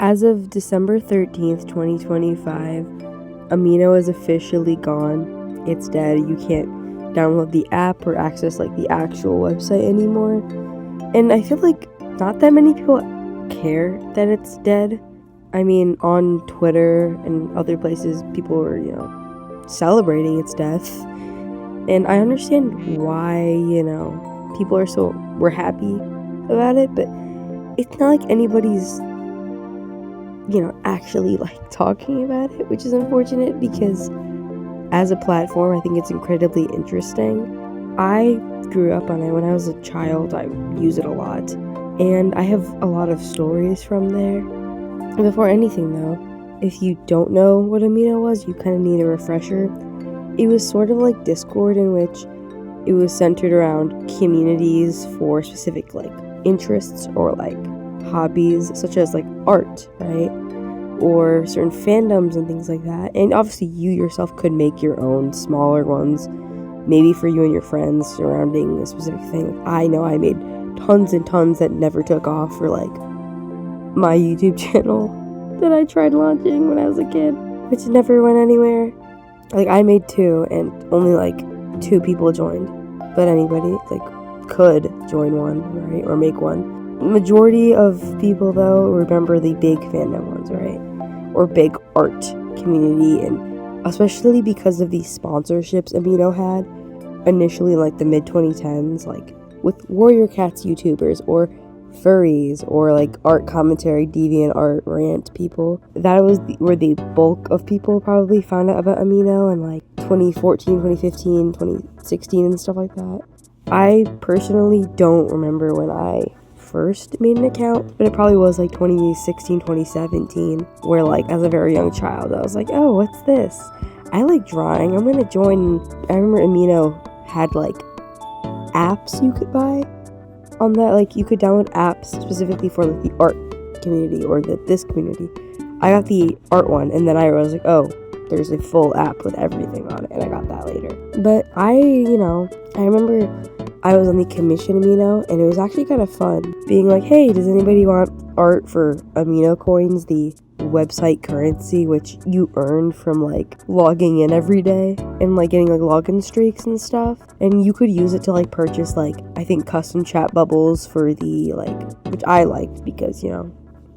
As of December 13th, 2025, Amino is officially gone. It's dead. You can't download the app or access like the actual website anymore. And I feel like not that many people care that it's dead. I mean, on Twitter and other places, people were, celebrating its death. And I understand why, people were happy about it, but it's not like anybody's, actually like talking about it, which is unfortunate because as a platform, I think it's incredibly interesting. I grew up on it when I was a child. I use it a lot, and I have a lot of stories from there. Before anything though, if you don't know what Amino was, you kind of need a refresher. It was sort of like Discord, in which it was centered around communities for specific like interests or like hobbies, such as like art, right? Or certain fandoms and things like that. And obviously you yourself could make your own smaller ones, maybe for you and your friends surrounding a specific thing. I know I made tons and tons that never took off for like my YouTube channel that I tried launching when I was a kid, which never went anywhere. Like I made 2 and only like 2 people joined, but anybody like could join one, right? Or make one. Majority of people though remember the big fandom ones, right? Or big art community, and especially because of the sponsorships Amino had initially in like the mid 2010s, like with Warrior Cats YouTubers or furries or like art commentary, deviant art rant people. That was where the bulk of people probably found out about Amino in like 2014, 2015, 2016 and stuff like that. I personally don't remember when I first made an account, but it probably was like 2016, 2017, where like as a very young child I was like, oh, what's this? I like drawing, I'm gonna join. I remember Amino had like apps you could buy on that, like you could download apps specifically for like the art community or this community. I got the art one, and then I was like, oh, there's a full app with everything on it, and I got that later. But I remember I was on the commission Amino, and it was actually kind of fun being like, hey, does anybody want art for Amino coins, the website currency which you earn from like logging in every day and like getting like login streaks and stuff, and you could use it to like purchase like I think custom chat bubbles for the like, which I liked because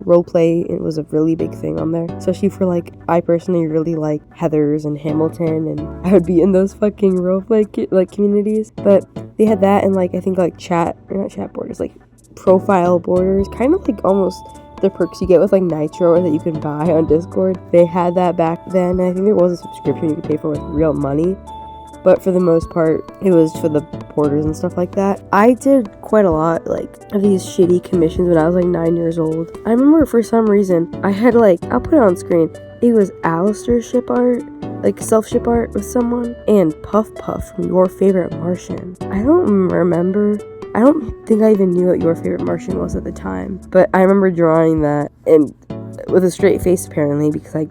roleplay, it was a really big thing on there, especially for like, I personally really like Heathers and Hamilton, and I would be in those fucking roleplay like communities. But they had that, and like I think like not chat borders, like profile borders, kind of like almost the perks you get with like Nitro that you can buy on Discord. They had that back then, and I think there was a subscription you could pay for with real money, but for the most part it was for the borders and stuff like that. I did quite a lot like of these shitty commissions when I was like 9 years old. I remember for some reason I had like, I'll put it on screen, it was Alistair ship art, like self-ship art with someone, and Puff Puff from Your Favorite Martian. I don't think I even knew what Your Favorite Martian was at the time, but I remember drawing that, and with a straight face apparently, because I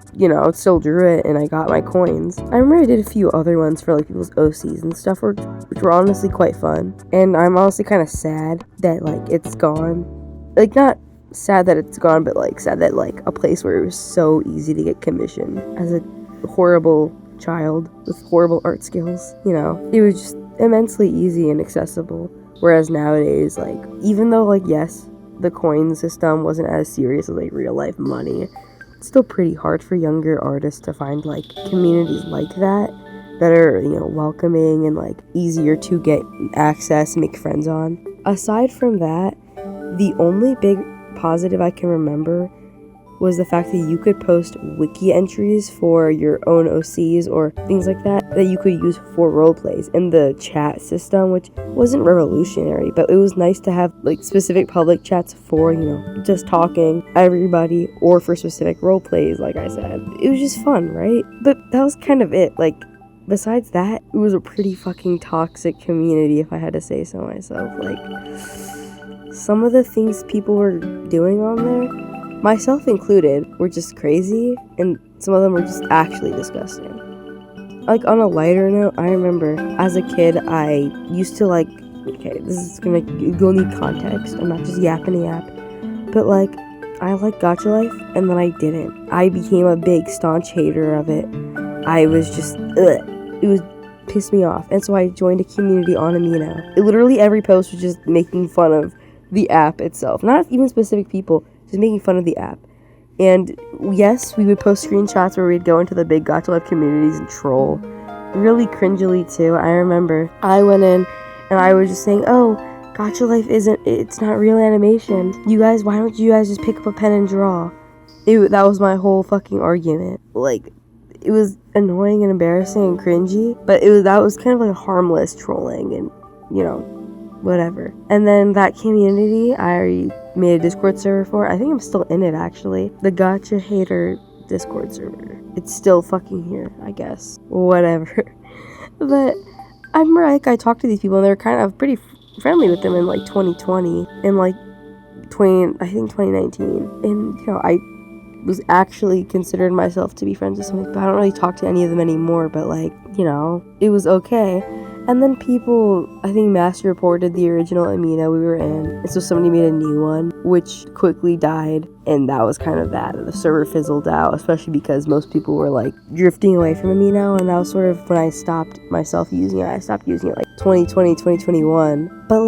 still drew it and I got my coins. I remember I did a few other ones for like people's OCs and stuff, which were honestly quite fun, and I'm honestly kind of sad that like it's gone. Like not sad that it's gone, but like sad that like a place where it was so easy to get commissioned as a horrible child with horrible art skills, it was just immensely easy and accessible. Whereas nowadays, like, even though, like, yes, the coin system wasn't as serious as, like, real-life money, it's still pretty hard for younger artists to find, like, communities like that are, welcoming and, like, easier to get access and make friends on. Aside from that, the only big positive I can remember was the fact that you could post wiki entries for your own OCs or things like that you could use for roleplays, and the chat system, which wasn't revolutionary, but it was nice to have like specific public chats for, just talking everybody, or for specific roleplays, like I said. It was just fun, right? But that was kind of it. Like, besides that, it was a pretty fucking toxic community, if I had to say so myself. Like, some of the things people were doing on there, myself included, were just crazy, and some of them were just actually disgusting. Like, on a lighter note, I remember as a kid, I used to like, okay, you'll need context, I'm not just yapping, but like, I liked Gacha Life, and then I didn't. I became a big, staunch hater of it. I was just, it was pissed me off. And so I joined a community on Amino. Literally every post was just making fun of the app itself. Not even specific people, just making fun of the app. And yes, we would post screenshots where we'd go into the big Gacha Life communities and troll. Really cringily too. I remember I went in and I was just saying, oh, Gacha Life it's not real animation. You guys, why don't you guys just pick up a pen and draw? That was my whole fucking argument. Like, it was annoying and embarrassing and cringy, but that was kind of like harmless trolling and, you know, whatever. And then that community, I made a Discord server for. I think I'm still in it, actually. The Gacha Hater Discord server. It's still fucking here, I guess. Whatever. But I remember, I talked to these people, and they were kind of pretty friendly with them in, 2020. And, 2019. And, I was actually considered myself to be friends with some people. I don't really talk to any of them anymore, but, it was okay. And then people, I think, mass reported the original Amino we were in. And so somebody made a new one, which quickly died. And that was kind of that. The server fizzled out, especially because most people were, drifting away from Amino. And that was sort of when I stopped myself using it. I stopped using it, 2020, 2021. But,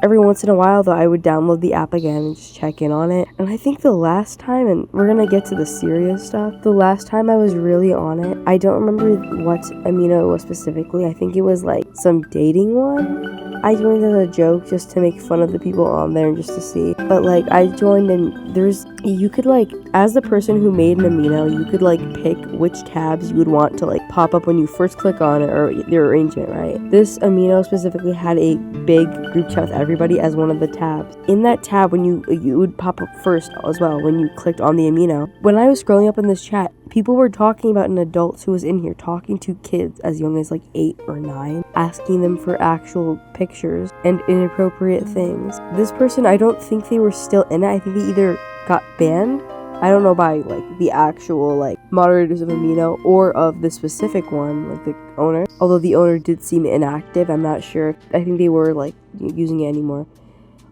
every once in a while, though, I would download the app again and just check in on it. And I think the last time, and we're gonna get to the serious stuff, the last time I was really on it, I don't remember what Amino it was specifically. I think it was, some dating one. I joined as a joke just to make fun of the people on there and just to see. But, I joined and you could, as the person who made an Amino, you could, pick which tabs you would want to, pop up when you first click on it, or the arrangement, right? This Amino specifically had a big group chat with everybody as one of the tabs. In that tab, when you would pop up first as well when you clicked on the Amino. When I was scrolling up in this chat, people were talking about an adult who was in here talking to kids as young as 8 or 9, asking them for actual pictures and inappropriate things. This person, I don't think they were still in it. I think they either got banned, I don't know, by the actual moderators of Amino or of the specific one, the owner. Although the owner did seem inactive, I'm not sure. I think they were using it anymore.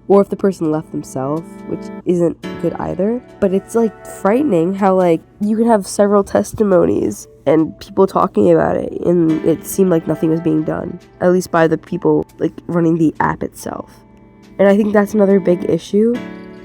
Or if the person left themselves, which isn't good either. But it's frightening how you can have several testimonies and people talking about it, and it seemed like nothing was being done, at least by the people running the app itself. And I think that's another big issue.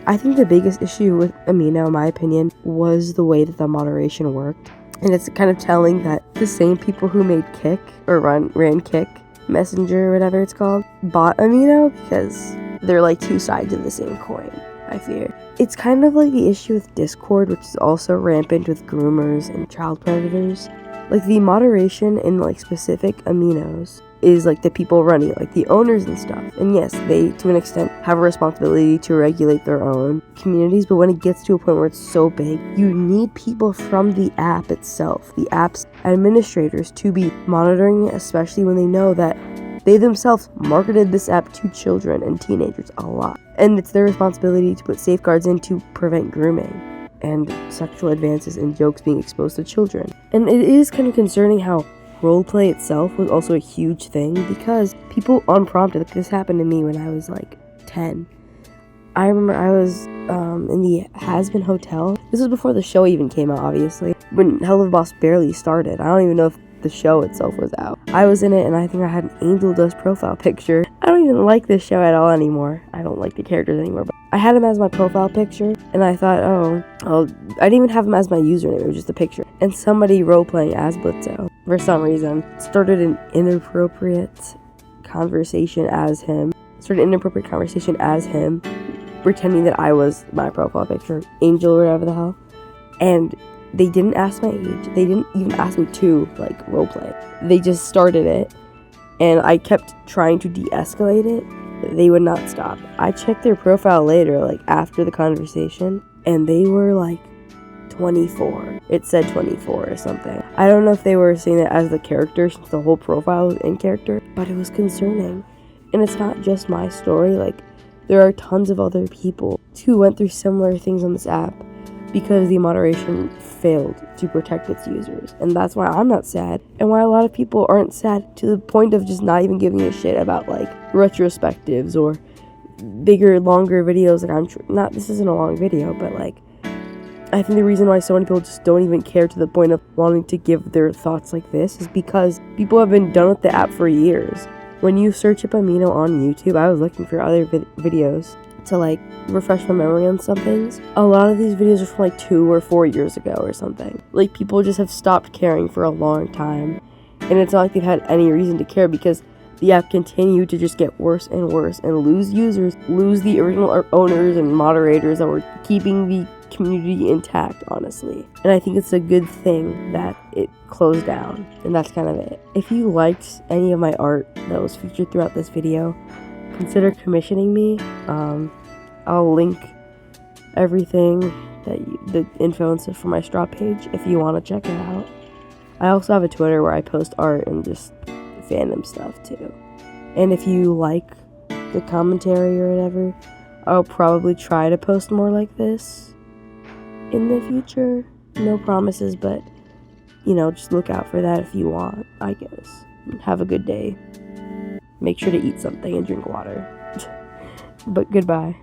I think the biggest issue with Amino, in my opinion, was the way that the moderation worked. And it's kind of telling that the same people who made Kick, or ran Kick, Messenger, or whatever it's called, bought Amino, because they're two sides of the same coin, I fear. It's kind of like the issue with Discord, which is also rampant with groomers and child predators. The moderation in specific Aminos is the people running it, the owners and stuff. And yes, they to an extent have a responsibility to regulate their own communities, but when it gets to a point where it's so big, you need people from the app itself, the app's administrators, to be monitoring it, especially when they know that they themselves marketed this app to children and teenagers a lot. And it's their responsibility to put safeguards in to prevent grooming and sexual advances and jokes being exposed to children. And it is kind of concerning how roleplay itself was also a huge thing, because people unprompted, this happened to me when I was 10. I remember I was in the Has-Been Hotel. This was before the show even came out, obviously, when Hell of a Boss barely started. I don't even know if the show itself was out. I was in it, and I think I had an Angel Dust profile picture. I don't even like this show at all anymore. I don't like the characters anymore, but I had him as my profile picture, and I thought, I didn't even have him as my username, it was just a picture. And somebody role-playing as Blitzo, for some reason, started an inappropriate conversation as him, pretending that I was my profile picture, Angel or whatever the hell. And they didn't ask my age. They didn't even ask me to, roleplay. They just started it, and I kept trying to de-escalate it. They would not stop. I checked their profile later, after the conversation, and they were, 24. It said 24 or something. I don't know if they were saying it as the character, since the whole profile was in character, but it was concerning. And it's not just my story. There are tons of other people who went through similar things on this app, because the moderation failed to protect its users. And that's why I'm not sad, and why a lot of people aren't sad, to the point of just not even giving a shit about retrospectives or bigger, longer videos. Like this isn't a long video, but like, I think the reason why so many people just don't even care to the point of wanting to give their thoughts like this is because people have been done with the app for years. When you search up Amino on YouTube, I was looking for other videos to like refresh my memory on some things. A lot of these videos are from like 2 or 4 years ago or something. Like, people just have stopped caring for a long time, and it's not like they've had any reason to care because the app continued to just get worse and worse and lose users, lose the original owners and moderators that were keeping the community intact, honestly. And I think it's a good thing that it closed down, and that's kind of it. If you liked any of my art that was featured throughout this video, consider commissioning me. I'll link everything the info and stuff for my straw page if you want to check it out. I also have a Twitter where I post art and just fandom stuff too. And if you like the commentary or whatever, I'll probably try to post more like this in the future. No promises, but just look out for that if you want, I guess. Have a good day. Make sure to eat something and drink water. But goodbye.